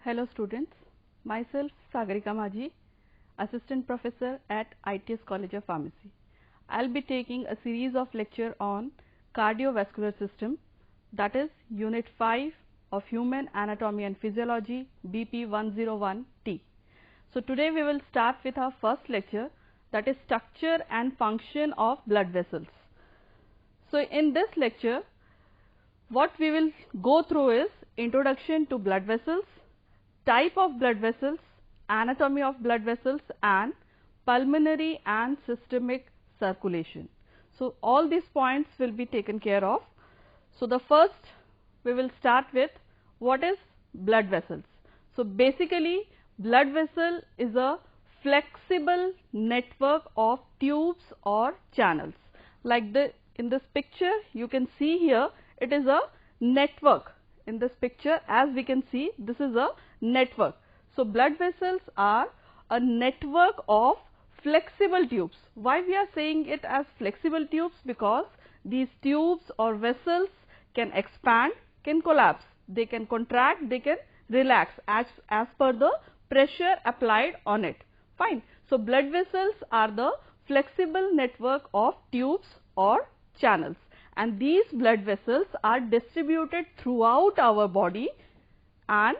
Hello students, myself Sagarika Majhi, Assistant Professor at ITS College of Pharmacy. I'll be taking a series of lecture on cardiovascular system, that is Unit 5 of Human Anatomy and Physiology BP 101T. So today we will start with our first lecture, that is structure and function of blood vessels. So in this lecture, what we will go through is introduction to blood vessels, type of blood vessels, anatomy of blood vessels, and pulmonary and systemic circulation. So all these points will be taken care of. So the first we will start with what is blood vessels. So basically blood vessel is a flexible network of tubes or channels. Like in this picture you can see here, it is a network. In this picture, as we can see, this is a network. So blood vessels are a network of flexible tubes. Why we are saying it as flexible tubes? Because these tubes or vessels can expand, can collapse, they can contract, they can relax as per the pressure applied on it. Fine. So blood vessels are the flexible network of tubes or channels, and these blood vessels are distributed throughout our body, and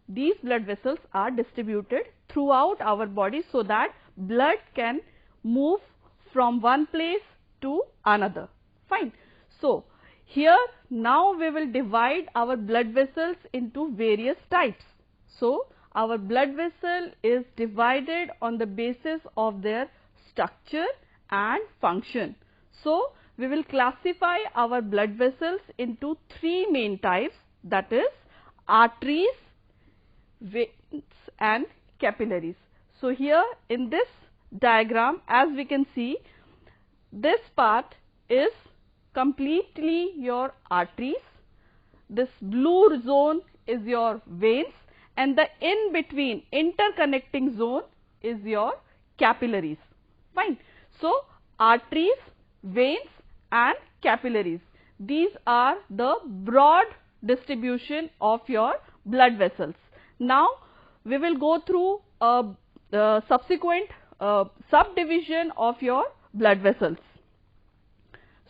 these blood vessels are distributed throughout our body so that blood can move from one place to another. Fine. So here now we will divide our blood vessels into various types. So our blood vessel is divided on the basis of their structure and function. So we will classify our blood vessels into three main types, that is arteries, veins and capillaries. So here in this diagram, as we can see, this part is completely your arteries, this blue zone is your veins, and the in between interconnecting zone is your capillaries. Fine. So arteries, veins and capillaries, these are the broad distribution of your blood vessels. Now we will go through a subsequent subdivision of your blood vessels.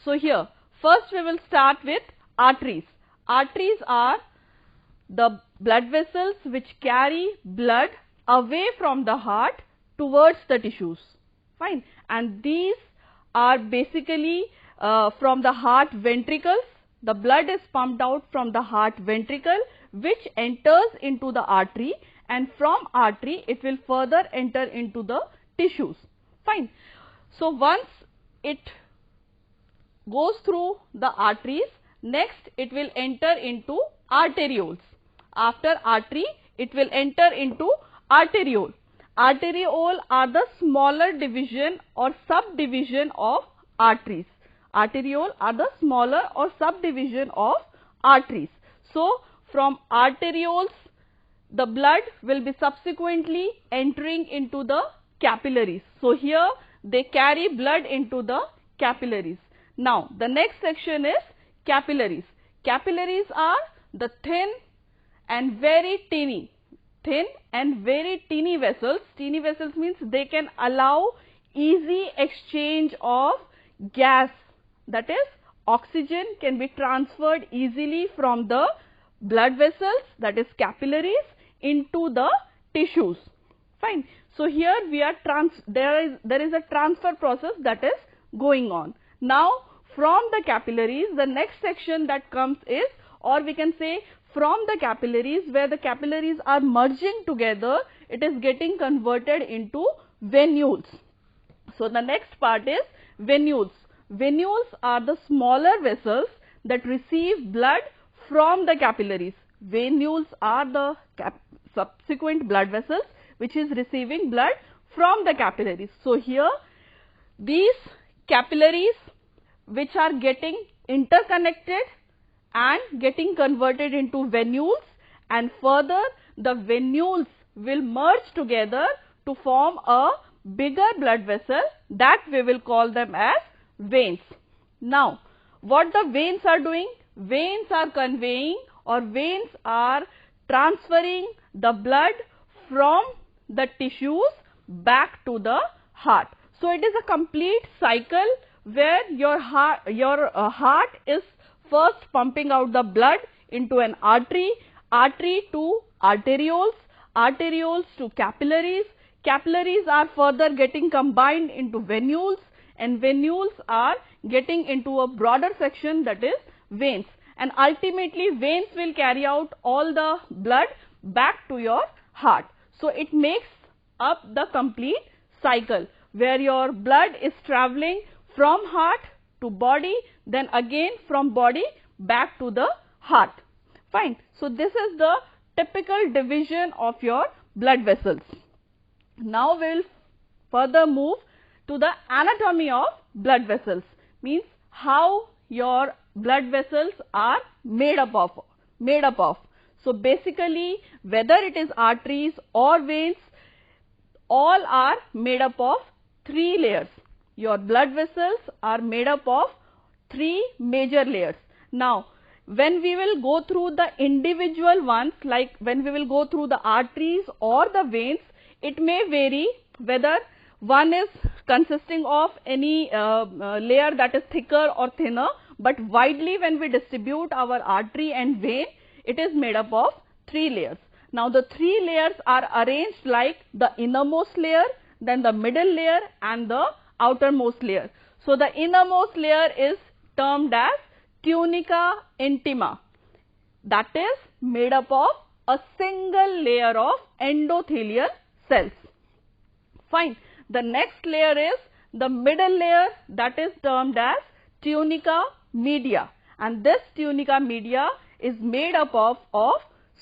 So here first we will start with arteries. Arteries are the blood vessels which carry blood away from the heart towards the tissues. Fine. And these are basically from the heart ventricles. The blood is pumped out from the heart ventricle, which enters into the artery, and from artery it will further enter into the tissues. Fine. So once it goes through the arteries, next it will enter into arterioles. After artery it will enter into arteriole. Arteriole are the smaller division or subdivision of arteries. Arteriole are the smaller or subdivision of arteries. So from arterioles the blood will be subsequently entering into the capillaries. So here they carry blood into the capillaries. Now the next section is capillaries. Capillaries are the thin and very teeny vessels. Teeny vessels means they can allow easy exchange of gas, that is oxygen can be transferred easily from the blood vessels, that is capillaries, into the tissues. Fine. So here we are there is a transfer process that is going on. Now from the capillaries, the next section that comes is, or we can say from the capillaries, where the capillaries are merging together, it is getting converted into venules. So the next part is venules. Venules are the smaller vessels that receive blood from the capillaries. Venules are the subsequent blood vessels which is receiving blood from the capillaries. So here these capillaries which are getting interconnected and getting converted into venules, and further the venules will merge together to form a bigger blood vessel, that we will call them as veins. Now what the veins are doing? Veins are conveying, or veins are transferring the blood from the tissues back to the heart. So it is a complete cycle where your heart is first pumping out the blood into an artery, artery to arterioles, arterioles to capillaries, capillaries are further getting combined into venules, and venules are getting into a broader section, that is veins, and ultimately veins will carry out all the blood back to your heart. So it makes up the complete cycle where your blood is traveling from heart to body, then again from body back to the heart. Fine. So this is the typical division of your blood vessels. Now we will further move to the anatomy of blood vessels, means how your blood vessels are made up of. So basically, whether it is arteries or veins, all are made up of 3 layers. Your blood vessels are made up of 3 major layers. Now, when we will go through the individual ones, like when we will go through the arteries or the veins, it may vary whether one is consisting of any layer that is thicker or thinner, but widely when we distribute our artery and vein, it is made up of 3 layers. Now the 3 layers are arranged like the innermost layer, then the middle layer and the outermost layer. So the innermost layer is termed as tunica intima, that is made up of a single layer of endothelial cells. Fine. The next layer is the middle layer, that is termed as tunica media, and this tunica media is made up of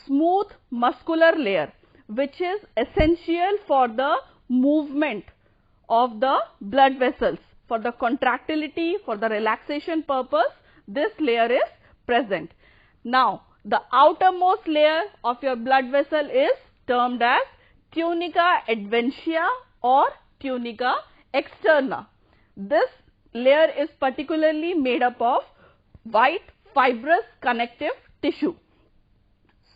smooth muscular layer, which is essential for the movement of the blood vessels. For the contractility, for the relaxation purpose, this layer is present. Now, the outermost layer of your blood vessel is termed as tunica adventitia or tunica externa. This layer is particularly made up of white fibrous connective tissue.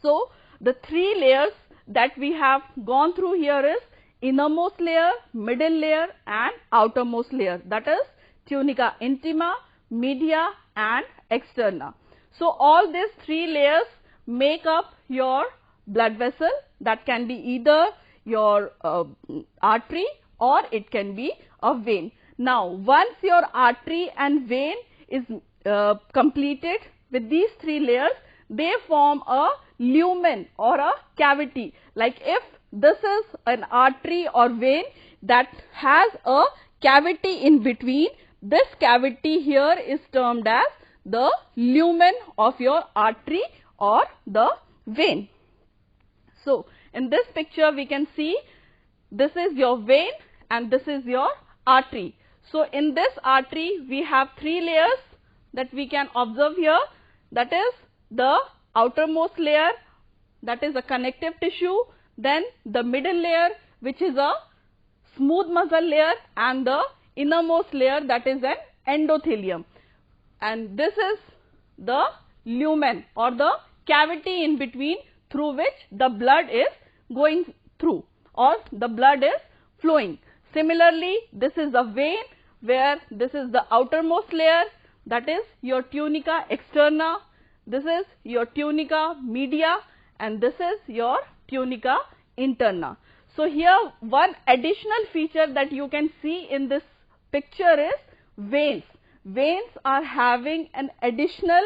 So, the 3 layers that we have gone through here is innermost layer, middle layer and outermost layer, that is tunica intima, media and externa. So, all these 3 layers make up your blood vessel, that can be either your artery or it can be a vein. Now, once your artery and vein is completed with these 3 layers, they form a lumen or a cavity. Like if this is an artery or vein that has a cavity in between, this cavity here is termed as the lumen of your artery or the vein. So, in this picture we can see this is your vein and this is your artery. So, in this artery we have 3 layers that we can observe here, that is the outermost layer, that is a connective tissue, then the middle layer which is a smooth muscle layer and the innermost layer that is an endothelium, and this is the lumen or the cavity in between through which the blood is going through or the blood is flowing. Similarly, this is the vein where this is the outermost layer, that is your tunica externa, this is your tunica media and this is your tunica interna. So, here one additional feature that you can see in this picture is veins. Veins are having an additional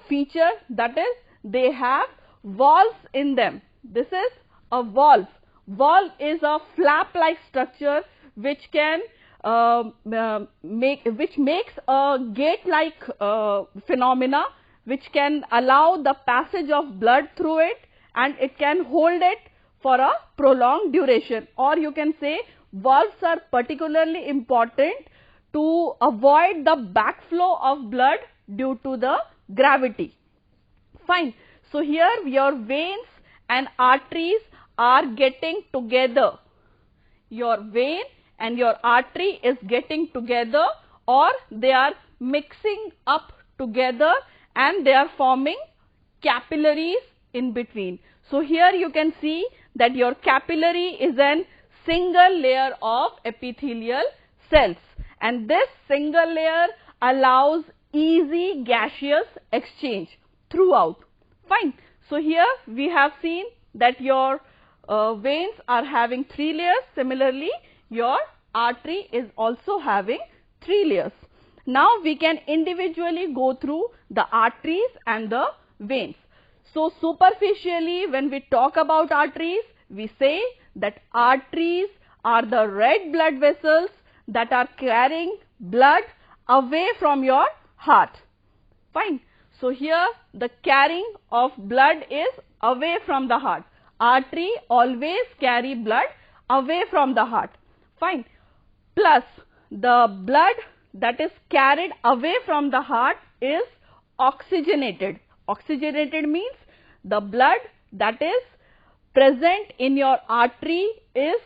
feature, that is they have valves in them. This is a valve. Valve is a flap-like structure which can makes a gate-like phenomena, which can allow the passage of blood through it and it can hold it for a prolonged duration, or you can say valves are particularly important to avoid the backflow of blood due to the gravity. Fine. So, here your veins and arteries are getting together. Your vein and your artery is getting together, or they are mixing up together and they are forming capillaries in between. So here you can see that your capillary is an single layer of epithelial cells, and this single layer allows easy gaseous exchange throughout. Fine. So here we have seen that your veins are having 3 layers. Similarly, your artery is also having 3 layers. Now we can individually go through the arteries and the veins. So superficially, when we talk about arteries, we say that arteries are the red blood vessels that are carrying blood away from your heart. Fine. So here the carrying of blood is away from the heart. Artery always carry blood away from the heart. Fine. Plus the blood that is carried away from the heart is oxygenated. Oxygenated means the blood that is present in your artery is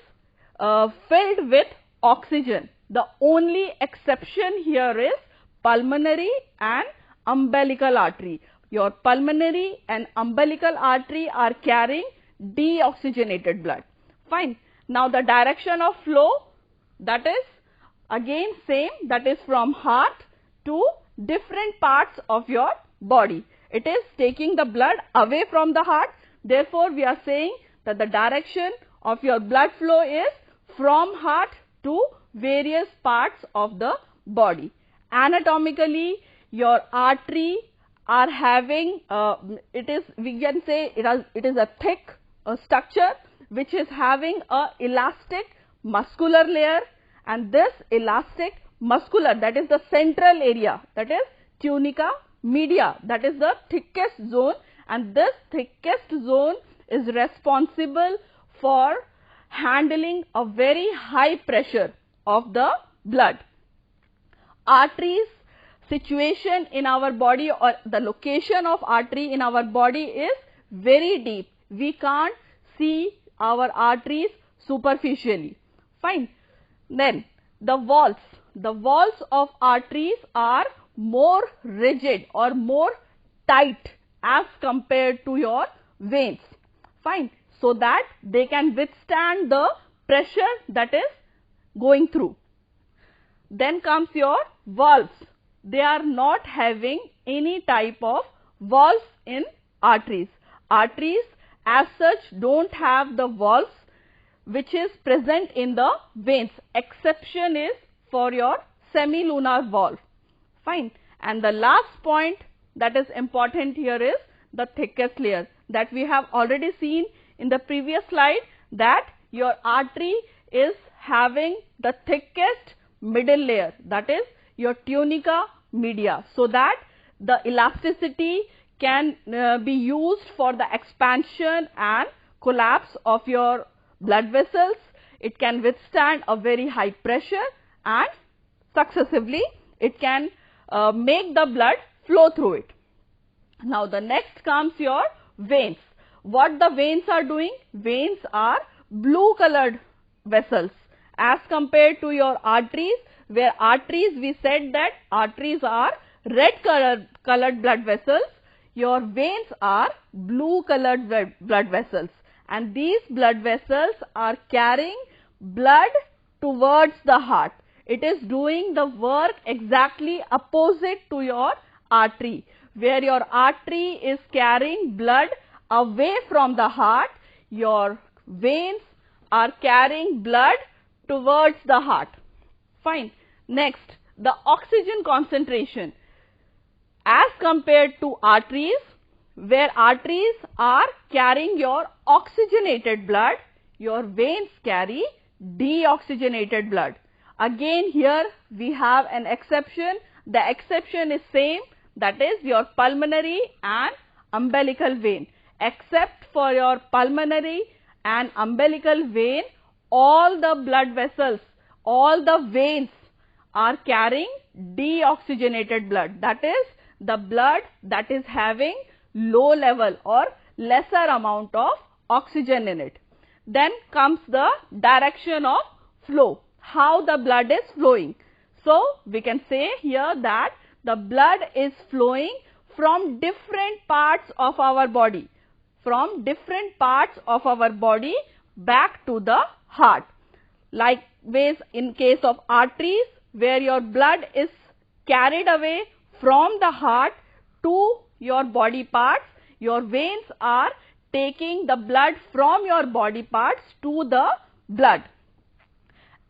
filled with oxygen. The only exception here is pulmonary and umbilical artery. Your pulmonary and umbilical artery are carrying deoxygenated blood. Fine. Now the direction of flow, that is again same, that is from heart to different parts of your body. It is taking the blood away from the heart. Therefore, we are saying that the direction of your blood flow is from heart to various parts of the body. Anatomically, your artery are having, we can say it is a thick structure which is having a elastic muscular layer, and this elastic muscular, that is the central area, that is tunica media, that is the thickest zone, and this thickest zone is responsible for handling a very high pressure of the blood. Arteries situation in our body, or the location of artery in our body, is very deep. We can't see our arteries superficially. Fine. Then the walls of arteries are more rigid or more tight as compared to your veins. Fine. So that they can withstand the pressure that is going through. Then comes your valves. They are not having any type of valves in arteries. Arteries as such don't have the valves which is present in the veins. Exception is for your semilunar valve. Fine. And the last point that is important here is the thickest layer, that we have already seen in the previous slide, that your artery is having the thickest middle layer, that is your tunica media, so that the elasticity can be used for the expansion and collapse of your blood vessels. It can withstand a very high pressure, and successively it can make the blood flow through it. Now the next comes your veins. What the veins are doing? Veins are blue colored vessels as compared to your arteries, where arteries, we said that arteries are red colored blood vessels. Your veins are blue colored blood vessels, and these blood vessels are carrying blood towards the heart. It is doing the work exactly opposite to your artery. Where your artery is carrying blood away from the heart, your veins are carrying blood towards the heart. Fine. Next, the oxygen concentration. As compared to arteries, where arteries are carrying your oxygenated blood, your veins carry deoxygenated blood. Again here we have an exception. The exception is same, that is your pulmonary and umbilical vein. Except for your pulmonary and umbilical vein, all the blood vessels, all the veins are carrying deoxygenated blood, that is the blood that is having low level or lesser amount of oxygen in it. Then comes the direction of flow, how the blood is flowing. So we can say here that the blood is flowing from different parts of our body. from different parts of our body back to the heart. Likewise, in case of arteries, where your blood is carried away from the heart to your body parts, your veins are taking the blood from your body parts to the blood.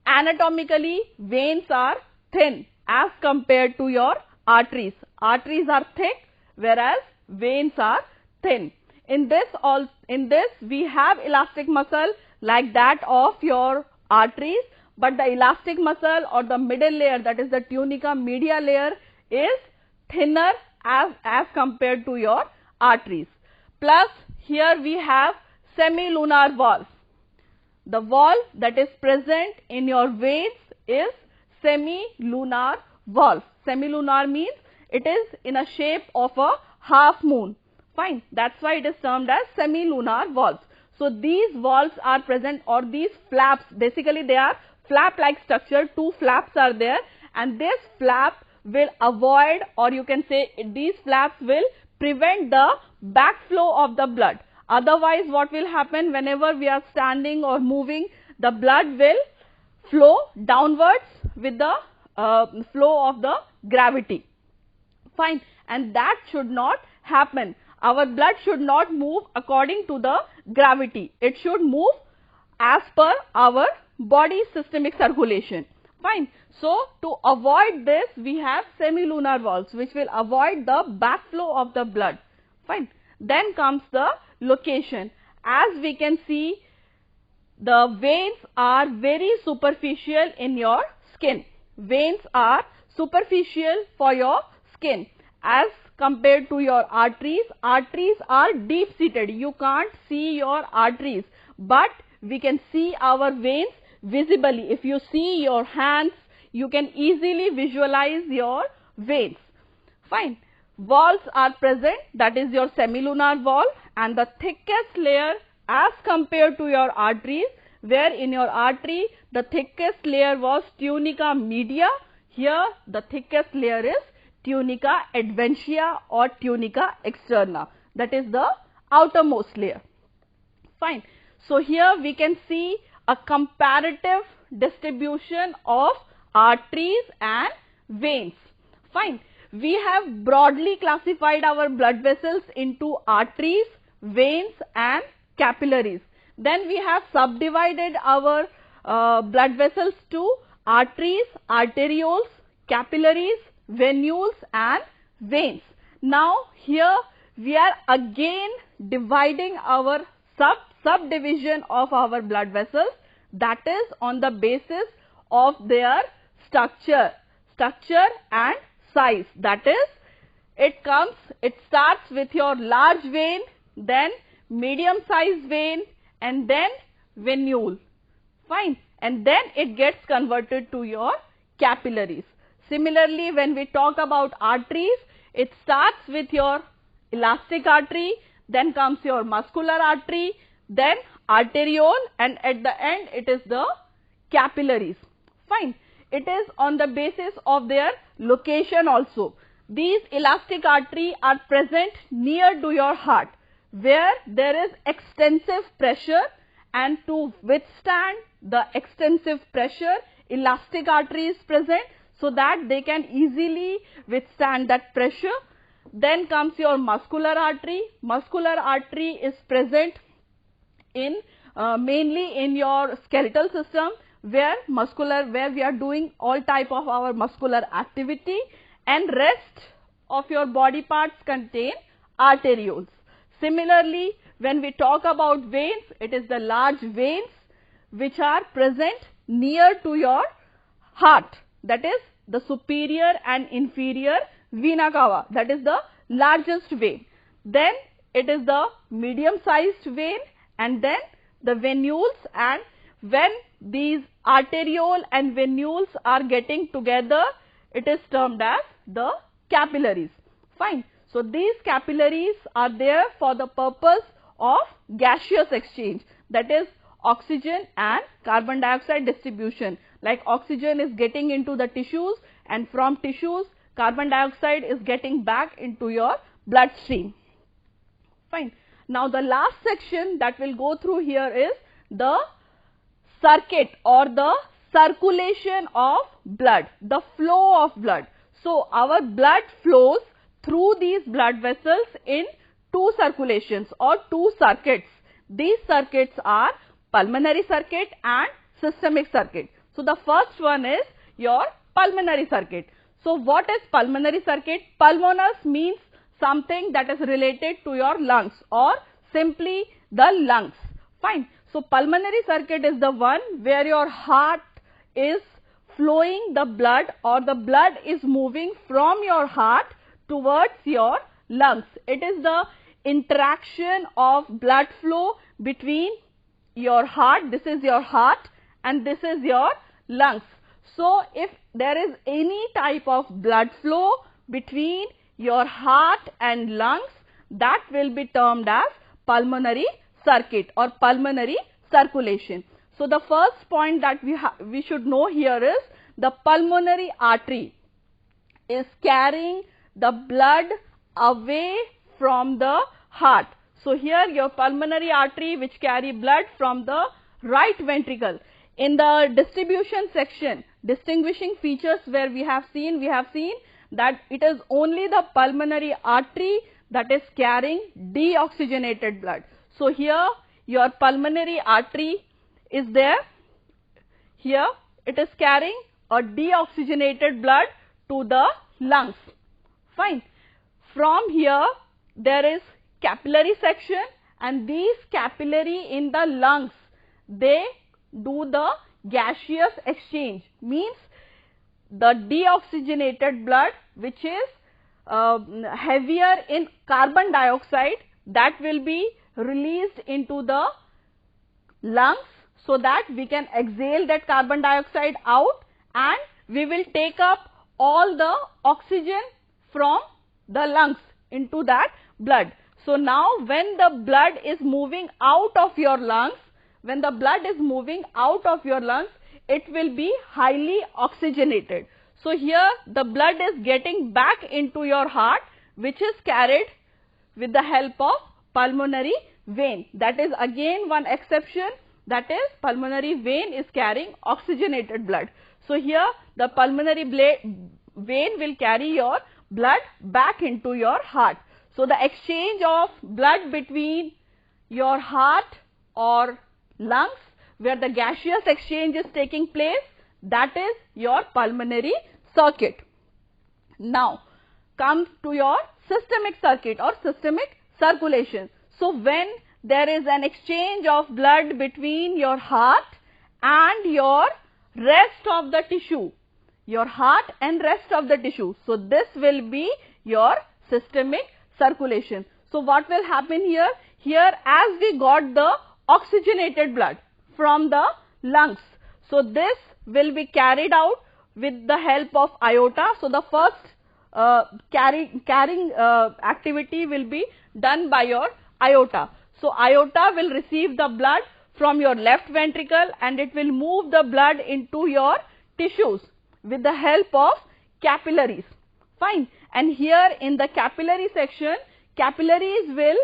Anatomically, veins are thin as compared to your arteries. Arteries are thick, whereas veins are thin. In this we have elastic muscle like that of your arteries, but the elastic muscle or the middle layer, that is the tunica media layer, is thinner as compared to your arteries. Plus, here we have semilunar valve. The valve that is present in your veins is semilunar valve. Semilunar means it is in a shape of a half moon. Fine. That's why it is termed as semilunar valves. So these valves are present, or these flaps, basically they are flap-like structure. Two flaps are there, and this flap will avoid, or you can say these flaps will prevent the backflow of the blood. Otherwise, what will happen whenever we are standing or moving, the blood will flow downwards with the flow of the gravity. Fine. And that should not happen. Our blood should not move according to the gravity. It should move as per our body systemic circulation. Fine. So, to avoid this, we have semilunar valves which will avoid the backflow of the blood. Fine. Then comes the location. As we can see, the veins are very superficial in your skin. Veins are superficial for your skin as compared to your arteries. Arteries are deep seated. You can't see your arteries, but we can see our veins visibly. If you see your hands, you can easily visualize your veins. Fine. Valves are present, that is your semilunar valve, and the thickest layer as compared to your arteries, where in your artery the thickest layer was tunica media, here the thickest layer is tunica adventitia or tunica externa, that is the outermost layer. Fine. So here we can see a comparative distribution of arteries and veins. Fine. We have broadly classified our blood vessels into arteries, veins and capillaries. Then we have subdivided our blood vessels to arteries, arterioles, capillaries, venules and veins. Now here we are again dividing our subdivision of our blood vessels, that is on the basis of their structure and size. That is, it starts with your large vein, then medium sized vein and then venule. Fine. And then it gets converted to your capillaries. Similarly, when we talk about arteries, it starts with your elastic artery, then comes your muscular artery, then arteriole, and at the end it is the capillaries. Fine. It is on the basis of their location also. These elastic arteries are present near to your heart, where there is extensive pressure, and to withstand the extensive pressure, elastic artery is present so that they can easily withstand that pressure. Then comes your muscular artery. Muscular artery is present in mainly in your skeletal system, where we are doing all type of our muscular activity, and rest of your body parts contain arterioles. Similarly, when we talk about veins, it is the large veins which are present near to your heart, that is the superior and inferior vena cava, that is the largest vein. Then it is the medium sized vein, and then the venules, and when these arteriole and venules are getting together, it is termed as the capillaries. Fine. So these capillaries are there for the purpose of gaseous exchange, that is oxygen and carbon dioxide distribution. Like oxygen is getting into the tissues, and from tissues carbon dioxide is getting back into your bloodstream. Fine. Now the last section that we'll go through here is the circuit or the circulation of blood, the flow of blood. So our blood flows through these blood vessels in two circulations or two circuits. These circuits are pulmonary circuit and systemic circuit. So the first one is your pulmonary circuit. So what is pulmonary circuit? Pulmonus means something that is related to your lungs or simply the lungs. Fine. So pulmonary circuit is the one where your heart is flowing the blood or the blood is moving from your heart towards your lungs. It is the interaction of blood flow between your heart, this is your heart, and this is your lungs. So if there is any type of blood flow between your heart and lungs, that will be termed as pulmonary circuit or pulmonary circulation. So the first point that we should know here is the pulmonary artery is carrying the blood away from the heart. So here your pulmonary artery which carry blood from the right ventricle. In the distribution section, distinguishing features where we have seen that it is only the pulmonary artery that is carrying deoxygenated blood. So here your pulmonary artery is there. Here it is carrying a deoxygenated blood to the lungs. Fine. From here there is capillary section, and these capillary in the lungs, they do the gaseous exchange, means the deoxygenated blood which is heavier in carbon dioxide, that will be released into the lungs so that we can exhale that carbon dioxide out, and we will take up all the oxygen from the lungs into that blood. So now when the blood is moving out of your lungs, it will be highly oxygenated. So here the blood is getting back into your heart, which is carried with the help of pulmonary vein. That is again one exception, that is pulmonary vein is carrying oxygenated blood. So here the pulmonary vein will carry your blood back into your heart. So the exchange of blood between your heart or lungs, where the gaseous exchange is taking place, that is your pulmonary circuit. Now comes to your systemic circuit or systemic circulation. So when there is an exchange of blood between your heart and your rest of the tissue, so this will be your systemic circulation. So what will happen here? Here as we got the oxygenated blood from the lungs, so this will be carried out with the help of aorta. So the first carrying activity will be done by your aorta. So aorta will receive the blood from your left ventricle and it will move the blood into your tissues with the help of capillaries. Fine. And here in the capillary section, capillaries will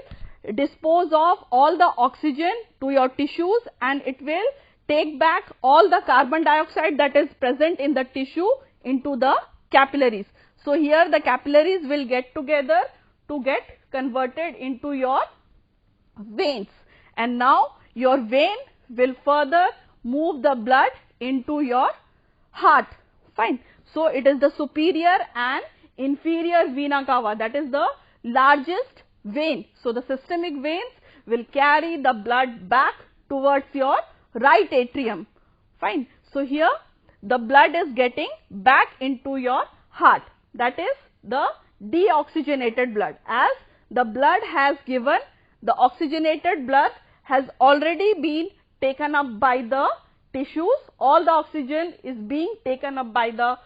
dispose of all the oxygen to your tissues and it will take back all the carbon dioxide that is present in the tissue into the capillaries. So here the capillaries will get together to get converted into your veins, and now your vein will further move the blood into your heart. Fine. So it is the superior and inferior vena cava, that is the largest vein. So the systemic veins will carry the blood back towards your right atrium. Fine. So here the blood is getting back into your heart, that is the deoxygenated blood. As the blood has given, the oxygenated blood has already been taken up by the tissues. All the oxygen is being taken up by the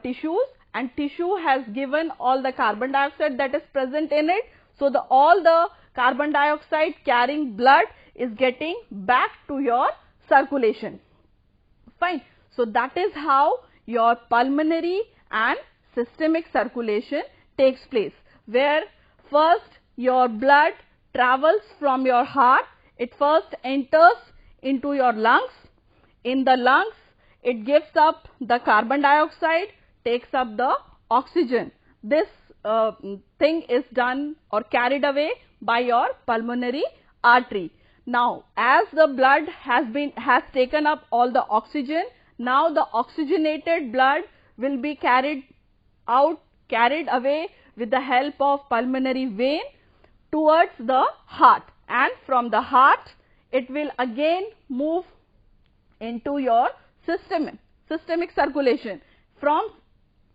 tissues, and tissue has given all the carbon dioxide that is present in it. So all the carbon dioxide carrying blood is getting back to your circulation. Fine. So that is how your pulmonary and systemic circulation takes place, where first your blood travels from your heart. It first enters into your lungs. In the lungs, it gives up the carbon dioxide, takes up the oxygen. This thing is done or carried away by your pulmonary artery. Now, as the blood has taken up all the oxygen, now the oxygenated blood will be carried away with the help of pulmonary vein towards the heart, and from the heart it will again move into your systemic circulation from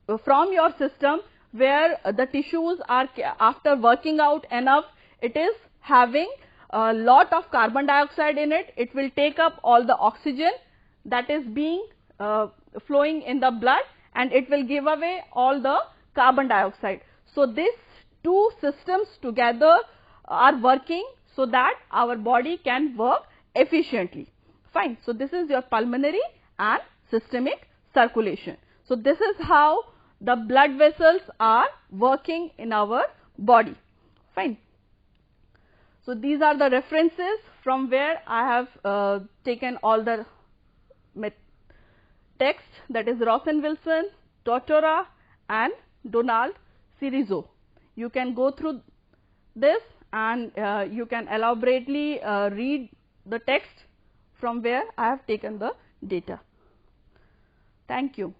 your system, where the tissues are, after working out enough, it is having a lot of carbon dioxide in it. It will take up all the oxygen that is being flowing in the blood, and it will give away all the carbon dioxide. So these two systems together are working so that our body can work efficiently. Fine. So this is your pulmonary and systemic circulation. So this is how the blood vessels are working in our body. Fine. So these are the references from where I have taken all the text, that is Rosen-Wilson, Tortora and Donald Cirizo. You can go through this and you can elaborately read the text from where I have taken the data. Thank you.